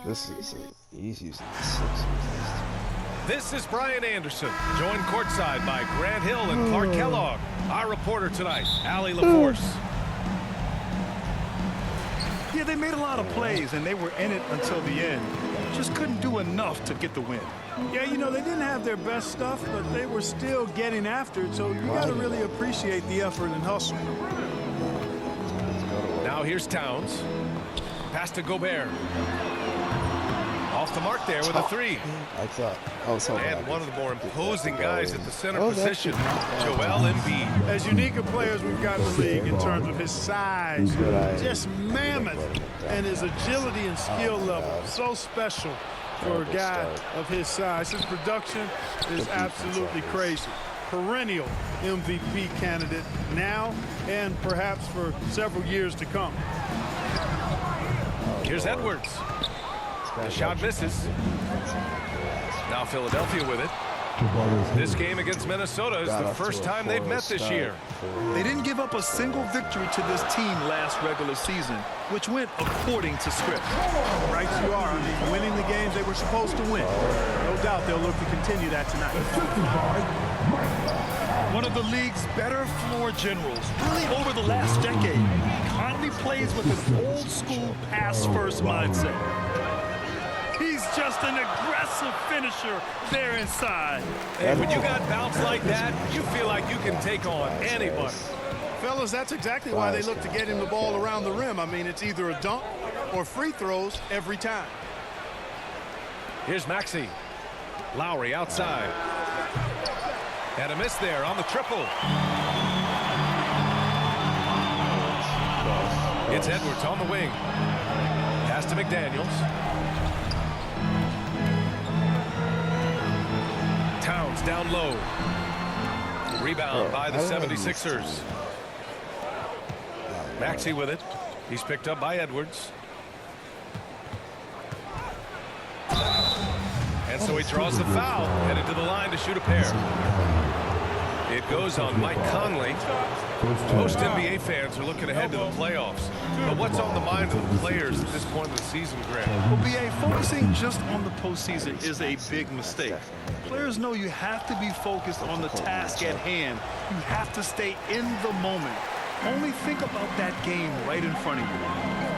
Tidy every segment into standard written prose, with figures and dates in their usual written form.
This is he's using the Sixers. This is Brian Anderson, joined courtside by Grant Hill and Clark Kellogg. Our reporter tonight, Allie LaForce. Yeah, they made a lot of plays, and they were in it until the end. Just couldn't do enough to get the win. Yeah, you know, they didn't have their best stuff, but they were still getting after it, so you got to really appreciate the effort and hustle. Now here's Towns. Pass to Gobert. Off the mark there with a three. I thought I was hoping. And one of the more imposing guys at the center position, Joel Embiid. As unique a player as we've got in the league in terms of his size, just mammoth, and his agility and skill level, so special for a guy of his size. His production is absolutely crazy. Perennial MVP candidate now and perhaps for several years to come. Here's Edwards. The shot misses. Now Philadelphia with it. This game against Minnesota is the first time they've met this year. They didn't give up a single victory to this team last regular season, which went according to script. Right you are. I mean, winning the games they were supposed to win. No doubt they'll look to continue that tonight. One of the league's better floor generals, really over the last decade. Conley plays with an old-school pass-first mindset. He's just an aggressive finisher there inside. And when you got bounce like that, you feel like you can take on anybody. Fellas, that's exactly why they look to get him the ball around the rim. I mean, it's either a dunk or free throws every time. Here's Maxey. Lowry outside. And a miss there on the triple. It's Edwards on the wing. Pass to McDaniels. Towns down low. Rebound by the 76ers. Maxey with it. He's picked up by Edwards. And so he draws the foul, headed to the line to shoot a pair. It goes on Mike Conley. Most NBA fans are looking ahead to the playoffs. But what's on the mind of the players at this point of the season, Grant? Well, BA, focusing just on the postseason is a big mistake. Players know you have to be focused on the task at hand. You have to stay in the moment. Only think about that game right in front of you.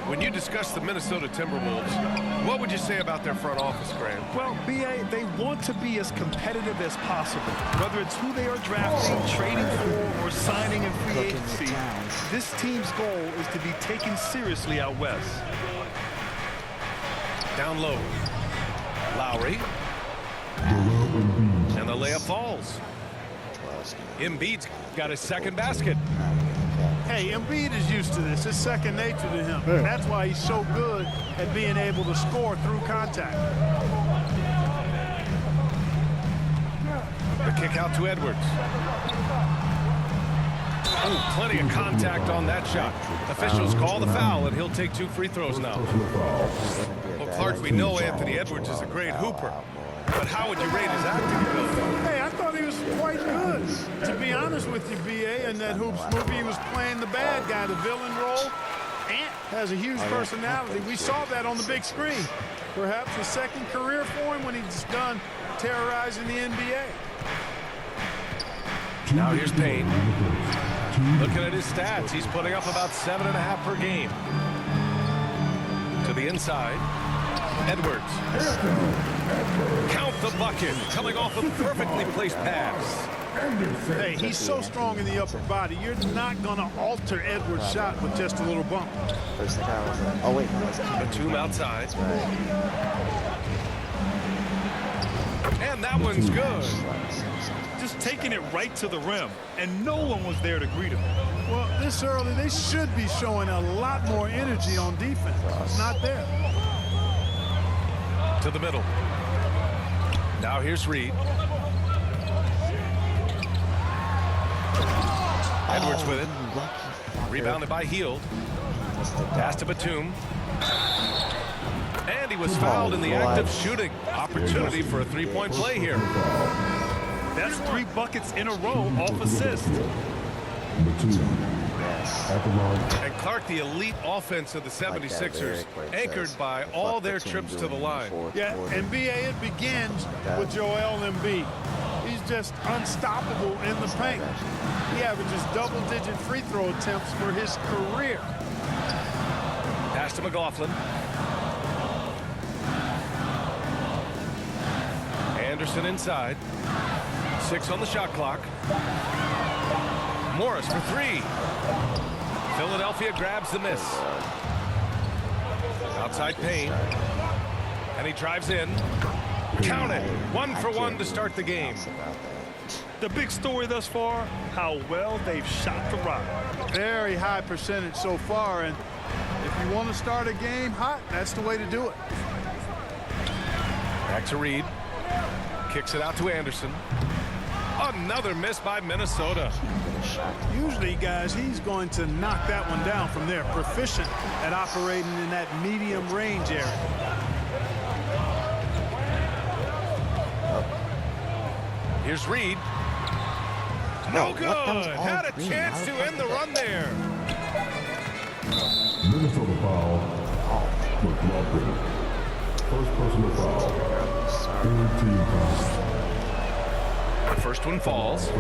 When you discuss the Minnesota Timberwolves, what would you say about their front office, Grant? Well, BA, they want to be as competitive as possible. Whether it's who they are drafting, trading for, or signing in free agency, this team's goal is to be taken seriously out west. Down low. Lowry. And the layup falls. Embiid's got his second basket. Hey, Embiid is used to this. It's second nature to him. That's why he's so good at being able to score through contact. The kick out to Edwards. Oh, plenty of contact on that shot. Officials call the foul, and he'll take 2 free throws now. Well, Clark, we know Anthony Edwards is a great hooper. But how would you rate his acting ability? Hey, I thought he was quite good. To be honest with you, BA, in that Hoops movie, he was playing the bad guy, the villain role. Ant has a huge personality. We saw that on the big screen. Perhaps a second career for him when he's done terrorizing the NBA. Now here's Payne. Looking at his stats, he's putting up about 7.5 per game. To the inside. Edwards. Count the bucket, coming off a perfectly placed pass. Hey, he's so strong in the upper body. You're not going to alter Edwards' shot with just a little bump. Oh, wait. Batum outside. And that one's good. Just taking it right to the rim, and no one was there to greet him. Well, this early, they should be showing a lot more energy on defense. It's not there. To the middle. Now here's Reed. Edwards with it. Rebounded by Hield. Pass to Batum. And he was fouled in the act of shooting. Opportunity for a three-point play here. That's 3 buckets in a row off assist. Yes. And Clark, the elite offense of the 76ers, anchored by all their trips to the line. Yeah, and BA, it begins with Joel Embiid. He's just unstoppable in the paint. He averages double-digit free throw attempts for his career. Pass to McLaughlin. Anderson inside. 6 on the shot clock. Morris for 3. Philadelphia grabs the miss. Outside Payne. And he drives in. Count it. 1 for 1 to start the game. The big story thus far, how well they've shot the rock. Very high percentage so far, and if you want to start a game hot, that's the way to do it. Back to Reed. Kicks it out to Anderson. Another miss by Minnesota. Usually, guys, he's going to knock that one down from there. Proficient at operating in that medium range area. Here's Reed. No good. Had a chance to end the run there. Minnesota foul. McLaughlin. First personal foul. Third team foul. First one falls.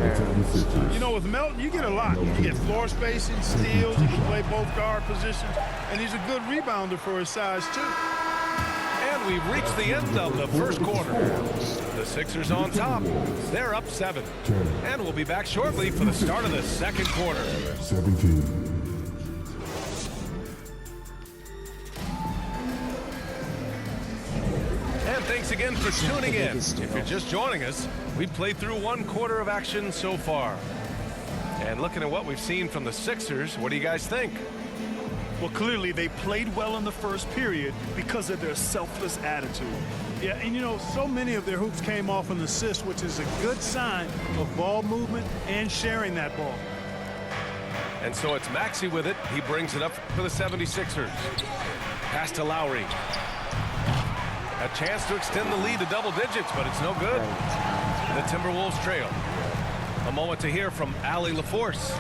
You know, with Melton, you get a lot. You get floor spacing, steals, you can play both guard positions, and he's a good rebounder for his size, too. And we've reached the end of the first quarter. The Sixers on top. They're up 7. And we'll be back shortly for the start of the second quarter. 17. And thanks again for tuning in. If you're just joining us, we've played through 1 quarter of action so far. And looking at what we've seen from the Sixers, what do you guys think? Well, clearly they played well in the first period because of their selfless attitude. Yeah, and you know, so many of their hoops came off an assist, which is a good sign of ball movement and sharing that ball. And so it's Maxey with it. He brings it up for the 76ers. Pass to Lowry. A chance to extend the lead to double digits, but it's no good. The Timberwolves trail. A moment to hear from Allie LaForce.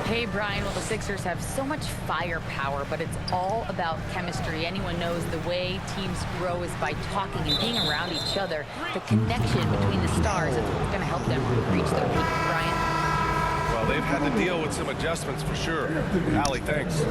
Hey, Brian. Well, the Sixers have so much firepower, but it's all about chemistry. Anyone knows the way teams grow is by talking and being around each other. The connection between the stars is what's going to help them reach their peak, Brian. Well, they've had to deal with some adjustments for sure. Allie, thanks.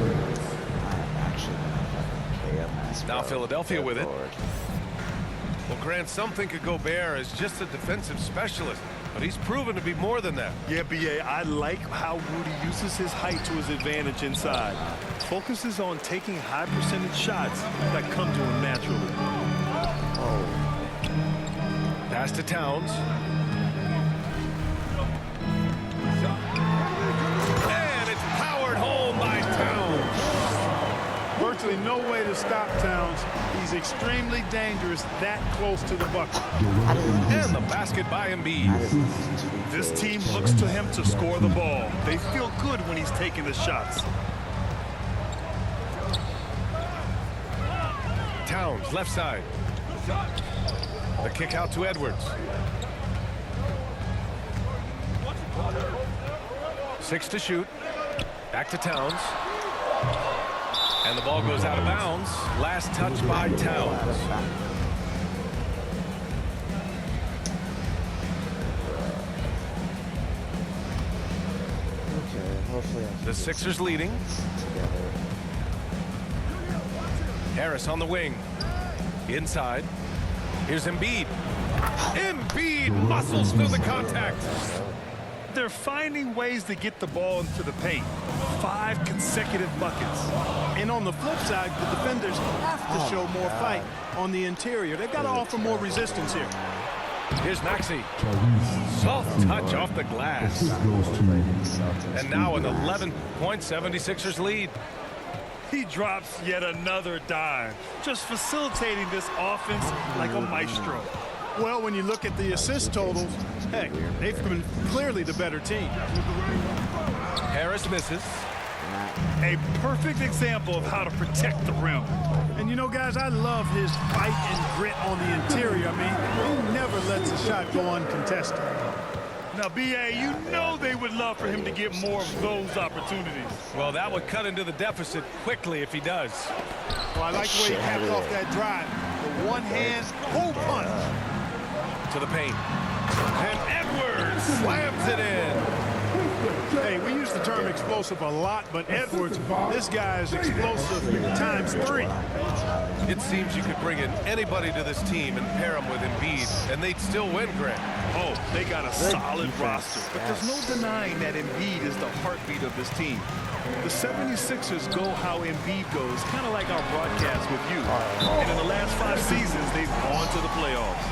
Now Philadelphia with it. Well, Grant, some think of Gobert as just a defensive specialist, but he's proven to be more than that. Yeah, BA, I like how Rudy uses his height to his advantage inside. Focuses on taking high percentage shots that come to him naturally. Pass to Towns. And it's powered home by Towns. Virtually no way to stop Towns. He's extremely dangerous that close to the bucket. And the basket by Embiid. This team looks to him to score the ball. They feel good when he's taking the shots. Towns, left side. The kick out to Edwards. 6 to shoot. Back to Towns. And the ball goes out of bounds. Last touch by Towns. The Sixers leading. Harris on the wing. Inside. Here's Embiid. Embiid muscles through the contact. They're finding ways to get the ball into the paint. 5 consecutive buckets. And on the flip side, the defenders have to show more fight on the interior. They've got to offer more resistance here. Here's Maxey. Soft touch off the glass. And now an 11-point 76ers lead. He drops yet another dime, just facilitating this offense like a maestro. Well, when you look at the assist totals, heck, they've been clearly the better team. Harris misses. A perfect example of how to protect the rim. And you know, guys, I love his fight and grit on the interior. I mean, he never lets a shot go uncontested. Now, B.A., you know they would love for him to get more of those opportunities. Well, that would cut into the deficit quickly if he does. Well, I like the way he capped off that drive. The one-hand pull punch. To the paint. And Edwards slams it in. Hey, we use the term explosive a lot, but Edwards, this guy is explosive times 3. It seems you could bring in anybody to this team and pair them with Embiid, and they'd still win, Grant. Oh, they got a solid roster. But there's no denying that Embiid is the heartbeat of this team. The 76ers go how Embiid goes, kind of like our broadcast with you. And in the last 5 seasons, they've gone to the playoffs.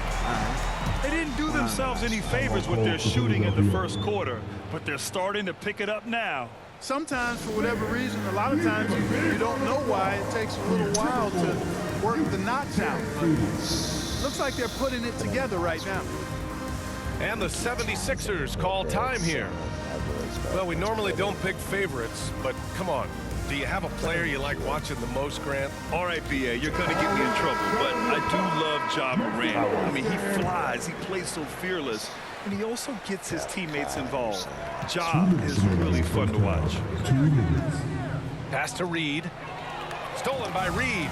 They didn't do themselves any favors with their shooting in the first quarter, but they're starting to pick it up now. Sometimes, for whatever reason, a lot of times you don't know why, it takes a little while to work the knots out. But looks like they're putting it together right now. And the 76ers call time here. Well, we normally don't pick favorites, but come on. Do you have a player you like watching the most, Grant? All right, B.A., you're going to get me in trouble, but I do love Ja Morant. I mean, he flies, he plays so fearless, and he also gets his teammates involved. Ja is really fun to watch. 2 minutes. Pass to Reed. Stolen by Reed.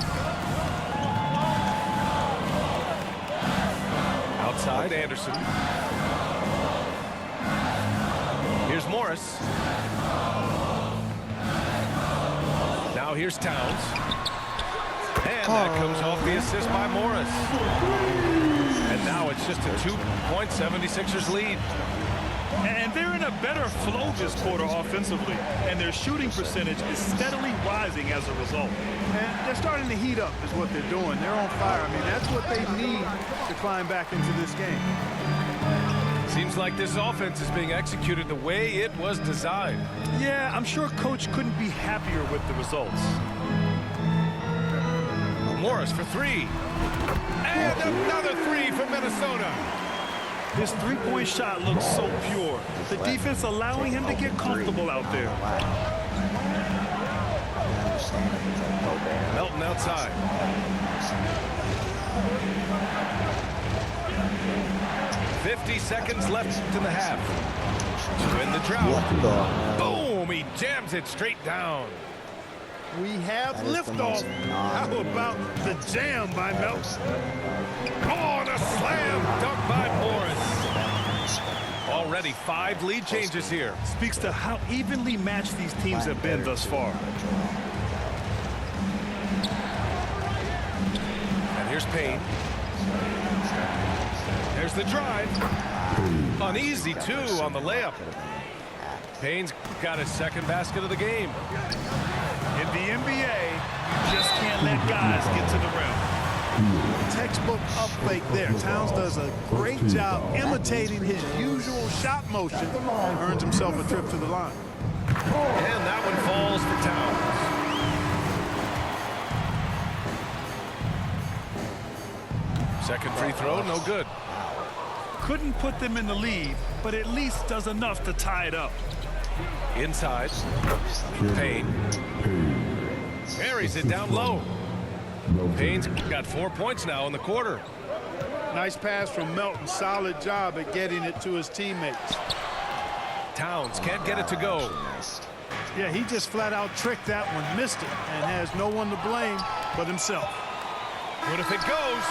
Outside, Anderson. Here's Morris. Now here's Towns. And that comes off the assist by Morris. And now it's just a 2-point 76ers lead. And they're in a better flow this quarter offensively, and their shooting percentage is steadily rising as a result. And they're starting to heat up is what they're doing. They're on fire. I mean, that's what they need to climb back into this game. Seems like this offense is being executed the way it was designed. Yeah, I'm sure Coach couldn't be happier with the results. Morris for 3. And another 3 for Minnesota. His three-point shot looks so pure. The defense allowing him to get comfortable out there. Melton outside. "50 seconds left in the half. To win the drought. Boom! He jams it straight down. We have liftoff. How about the jam by Melton? Oh, and a slam dunk by Morris. Already 5 lead changes here. Speaks to how evenly matched these teams have been thus far. And here's Payne. There's the drive. Uneasy, too, on the layup. Payne's got his second basket of the game. In the NBA, you just can't let guys get to the rim. Textbook up fake there. Towns does a great job imitating his usual shot motion and earns himself a trip to the line. And that one falls for Towns. Second free throw, no good. Couldn't put them in the lead, but at least does enough to tie it up. Inside. Payne. Carries it down low. Payne's got 4 points now in the quarter. Nice pass from Melton. Solid job at getting it to his teammates. Towns can't get it to go. Yeah, he just flat out tricked that one, missed it, and has no one to blame but himself. What if it goes?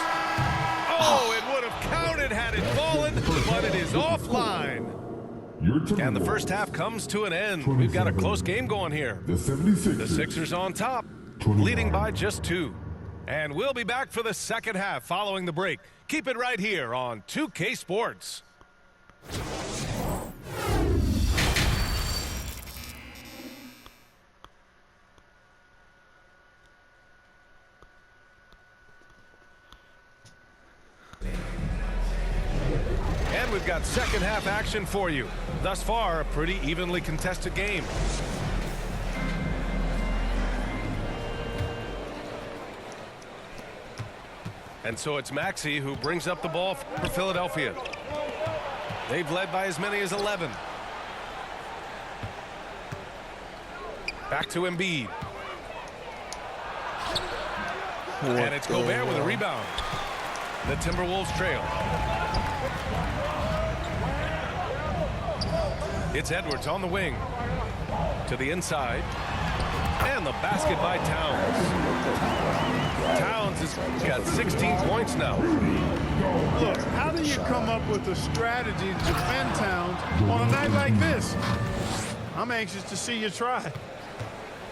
Oh, it would have counted had it fallen, but it is offline. And the first half comes to an end. We've got a close game going here. The 76ers. The Sixers on top, 29. leading by just 2. And we'll be back for the second half following the break. Keep it right here on 2K Sports. And we've got second half action for you. Thus far, a pretty evenly contested game. And so it's Maxey who brings up the ball for Philadelphia. They've led by as many as 11. Back to Embiid. And it's Gobert with a rebound. The Timberwolves trail. It's Edwards on the wing. To the inside. And the basket by Towns. Towns has got 16 points now. Look, how do you come up with a strategy to defend Towns on a night like this? I'm anxious to see you try.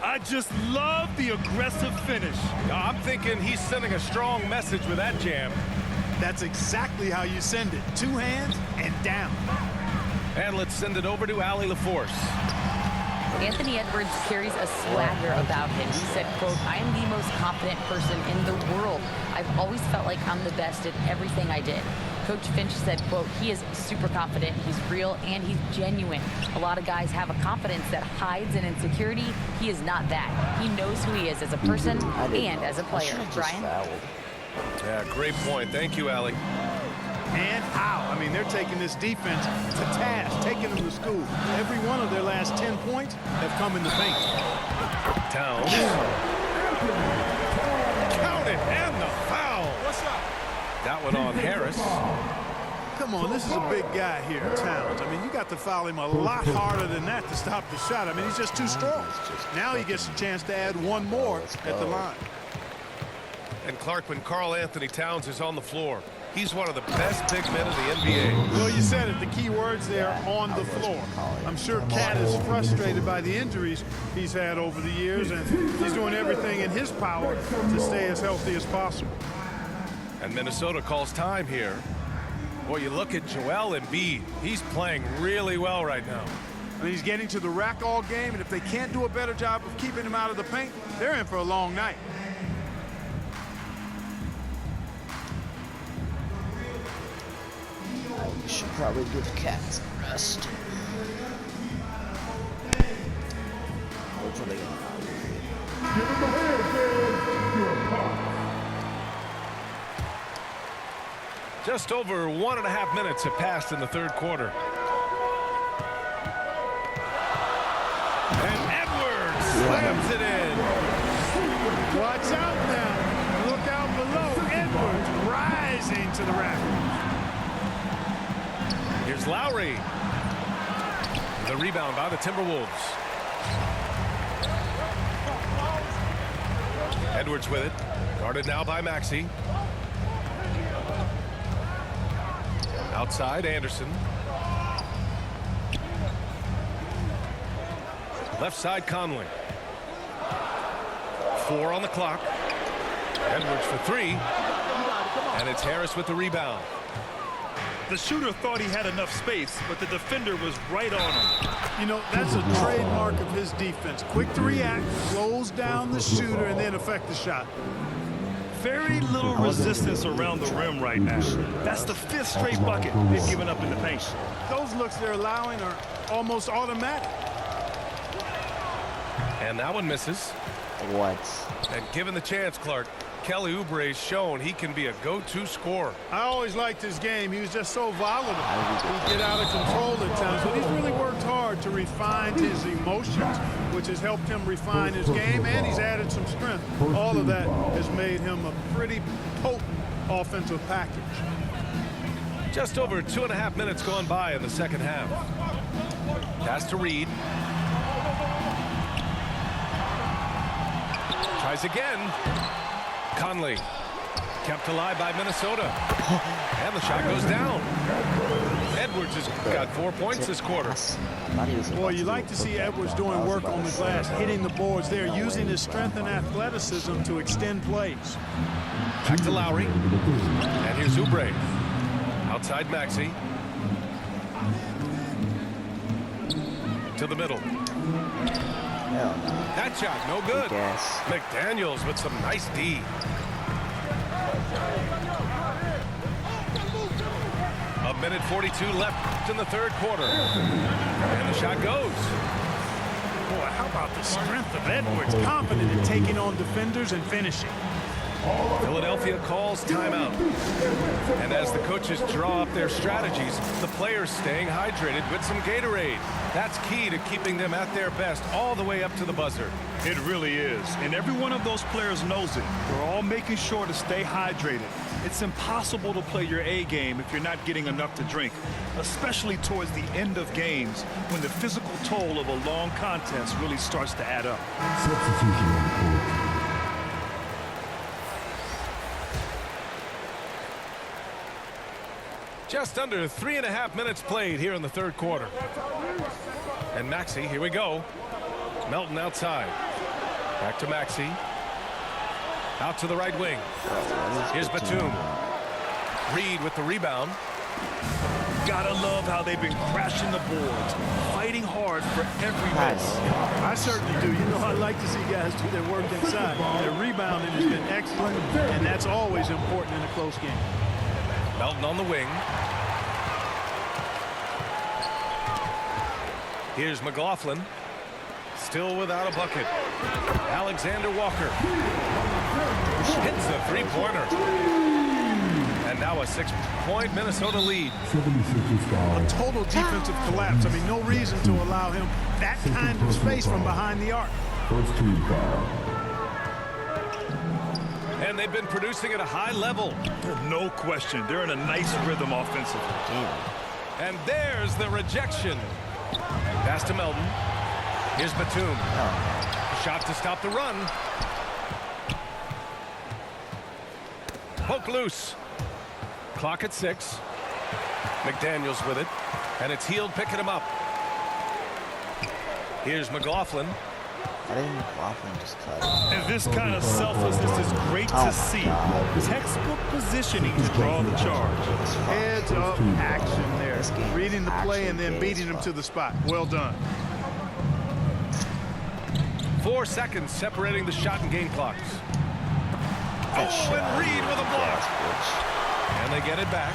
I just love the aggressive finish. I'm thinking he's sending a strong message with that jam. That's exactly how you send it. Two hands and down. And let's send it over to Allie LaForce. Anthony Edwards carries a swagger about him. He said, quote, "I am the most confident person in the world. I've always felt like I'm the best at everything I did." Coach Finch said, quote, "He is super confident, he's real, and he's genuine. A lot of guys have a confidence that hides an insecurity. He is not that. He knows who he is as a person and as a player." Brian? Yeah, great point. Thank you, Allie. And how? I mean, they're taking this defense to task, taking them to school. Every one of their last 10 points have come in the paint. Towns. Count it, and the foul. What's up? That one on Harris. Come on, this is a big guy here, Towns. I mean, you got to foul him a lot harder than that to stop the shot. I mean, he's just too strong. Now he gets a chance to add one more at the line. And Clark, when Karl Anthony Towns is on the floor, he's one of the best big men in the NBA. Well, you said it. The key words there, on the floor. I'm sure Cat is frustrated by the injuries he's had over the years, and he's doing everything in his power to stay as healthy as possible. And Minnesota calls time here. Boy, you look at Joel Embiid. He's playing really well right now. I mean, he's getting to the rack all game, and if they can't do a better job of keeping him out of the paint, they're in for a long night. We should probably give Cats a rest. Hopefully. Just over 1.5 minutes have passed in the third quarter. And Edwards slams it in. Watch out now. Look out below. Edwards rising to the rack. Here's Lowry. The rebound by the Timberwolves. Edwards with it. Guarded now by Maxey. Outside, Anderson. Left side, Conley. 4 on the clock. Edwards for 3. And it's Harris with the rebound. The shooter thought he had enough space, but the defender was right on him. You know, that's a trademark of his defense. Quick to react, close down the shooter, and then affect the shot. Very little resistance around the rim right now. That's the 5th straight bucket they've given up in the paint. Those looks they're allowing are almost automatic. And that one misses. What? And given the chance, Clark, Kelly Oubre's shown he can be a go-to scorer. I always liked his game. He was just so volatile. He'd get out of control at times, but he's really worked hard to refine his emotions, which has helped him refine his game, and he's added some strength. All of that has made him a pretty potent offensive package. Just over 2.5 minutes gone by in the second half. Pass to Reed. Tries again. Conley kept alive by Minnesota. And the shot goes down. Edwards has got 4 points this quarter. Boy, you like to see Edwards doing work on the glass, hitting the boards there, using his strength and athleticism to extend plays. Back to Lowry. And here's Oubre. Outside Maxey. To the middle. Hell no. That shot, no good. Yes. McDaniels with some nice D. A minute 42 left in the third quarter. And the shot goes. Boy, how about the strength of Edwards? Confident in taking on defenders and finishing. Philadelphia calls timeout. And as the coaches draw up their strategies, the players staying hydrated with some Gatorade. That's key to keeping them at their best all the way up to the buzzer. It really is. And every one of those players knows it. They're all making sure to stay hydrated. It's impossible to play your A game if you're not getting enough to drink, especially towards the end of games when the physical toll of a long contest really starts to add up. Substitution on the court. Just under 3.5 minutes played here in the third quarter. And Maxey, here we go. Melton outside. Back to Maxey. Out to the right wing. Here's Batum. Reed with the rebound. Gotta love how they've been crashing the boards, fighting hard for every miss. I certainly do. You know, I like to see guys do their work inside. Their rebounding has been excellent, and that's always important in a close game. Melton on the wing. Here's McLaughlin. Still without a bucket. Alexander Walker. Hits the three-pointer. And now a 6-point Minnesota lead. 76ers foul. Total defensive collapse. I mean, no reason to allow him that kind of space from behind the arc. First team foul. And they've been producing at a high level. No question, they're in a nice rhythm offensively. And there's the rejection. Pass to Melton. Here's Batum. Shot to stop the run. Poke loose. Clock at 6. McDaniels with it. And it's Hield picking him up. Here's McLaughlin. I didn't McLaughlin just cut it. And this kind of selflessness is great to see. Textbook positioning to draw the charge. Heads up action there. Reading the play and then beating him to the spot. Well done. 4 seconds separating the shot and game clocks. Oh, and Reed with a block. And they get it back.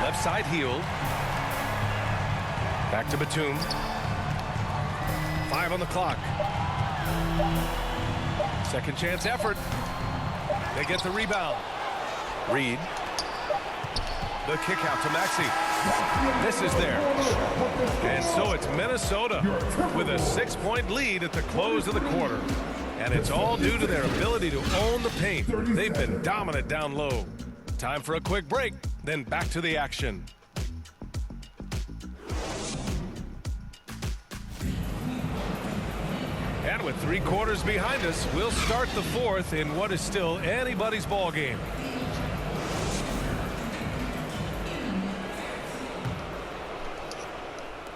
Left side Hield. Back to Batum. 5 on the clock. Second chance effort. They get the rebound. Reed. The kick out to Maxey. This is there. And so it's Minnesota with a 6-point lead at the close of the quarter. And it's all due to their ability to own the paint. They've been dominant down low. Time for a quick break, then back to the action. And with 3 quarters behind us, we'll start the fourth in what is still anybody's ball game.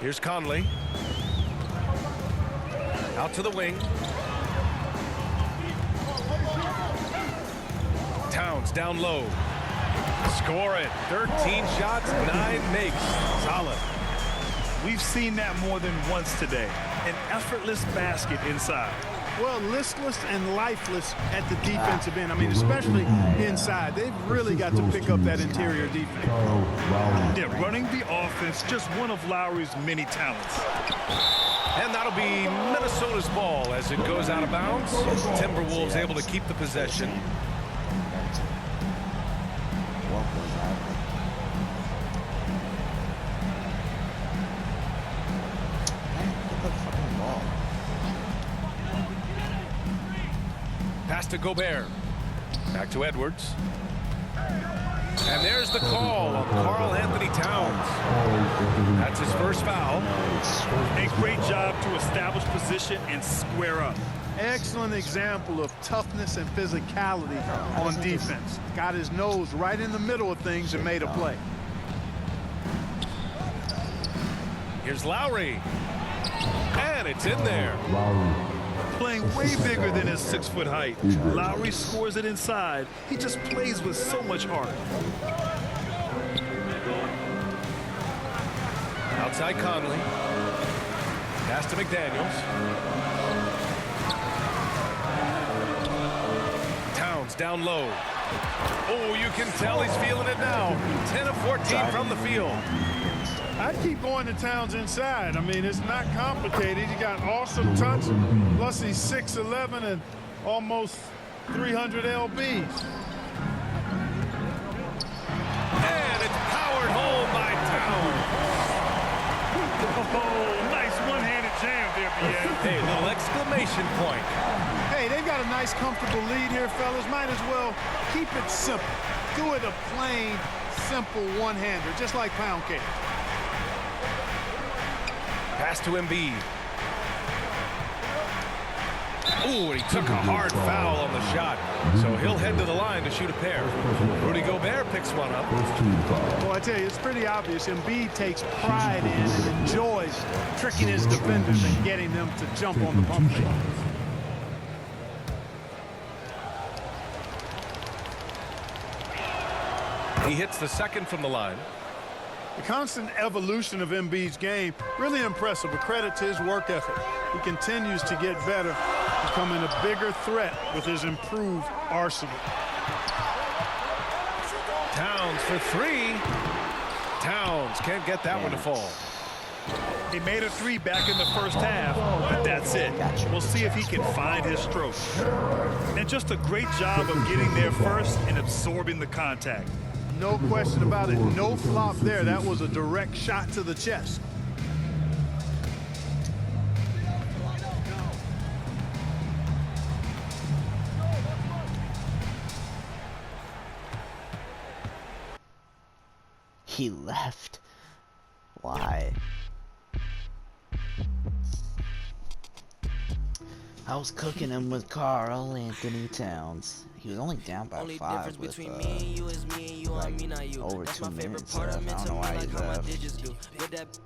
Here's Conley. Out to the wing. Towns down low. Score it. 13 shots, 9 makes. Solid. We've seen that more than once today. An effortless basket inside. Well, listless and lifeless at the defensive end. I mean, especially inside. They've really got to pick up that interior defense. Kyle Lowry. Yeah, running the offense, just one of Lowry's many talents. And that'll be Minnesota's ball as it goes out of bounds. Timberwolves able to keep the possession. What was that? Get the fucking ball. Pass to Gobert. Back to Edwards. And there's the call on Karl Anthony Towns. That's his first foul. A great job to establish position and square up. Excellent example of toughness and physicality on defense. Got his nose right in the middle of things and made a play. Here's Lowry. And it's in there. Lowry. Playing way bigger than his 6-foot height. Lowry scores it inside. He just plays with so much heart. Outside Conley. Pass to McDaniels. Towns down low. Oh, you can tell he's feeling it now. 10 of 14 from the field. I'd keep going to Towns inside. I mean, it's not complicated. He got awesome touch. Plus, he's 6'11" and almost 300 lbs. And it's powered home by Towns. Oh, nice one-handed jam there, BA. Hey, a little exclamation point. Hey, Hey, they've got a nice, comfortable lead here, fellas. Might as well keep it simple. Do it a plain, simple one-hander, just like pound cake. Pass to Embiid. Ooh, and he took a hard foul on the shot. So he'll head to the line to shoot a pair. Rudy Gobert picks one up. First team foul. Well, I tell you, it's pretty obvious. Embiid takes pride in and enjoys tricking his defenders and getting them to jump on the pump fake. He hits the second from the line. The constant evolution of Embiid's game, really impressive, but credit to his work ethic. He continues to get better, becoming a bigger threat with his improved arsenal. Towns for three. Towns can't get that one to fall. He made a three back in the first half, but that's it. We'll see if he can find his stroke. And just a great job of getting there first and absorbing the contact. No question about it. No flop there. That was a direct shot to the chest. He left. Why? I was cooking him with Karl Anthony Towns. He was only down by 5 with between me and you is me and you like, and me, not you. over That's 2 my favorite minutes part of left. I don't know why like he's how my left. digits do. With that,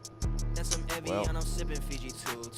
that's some heavy Well. and I'm sipping Fiji too.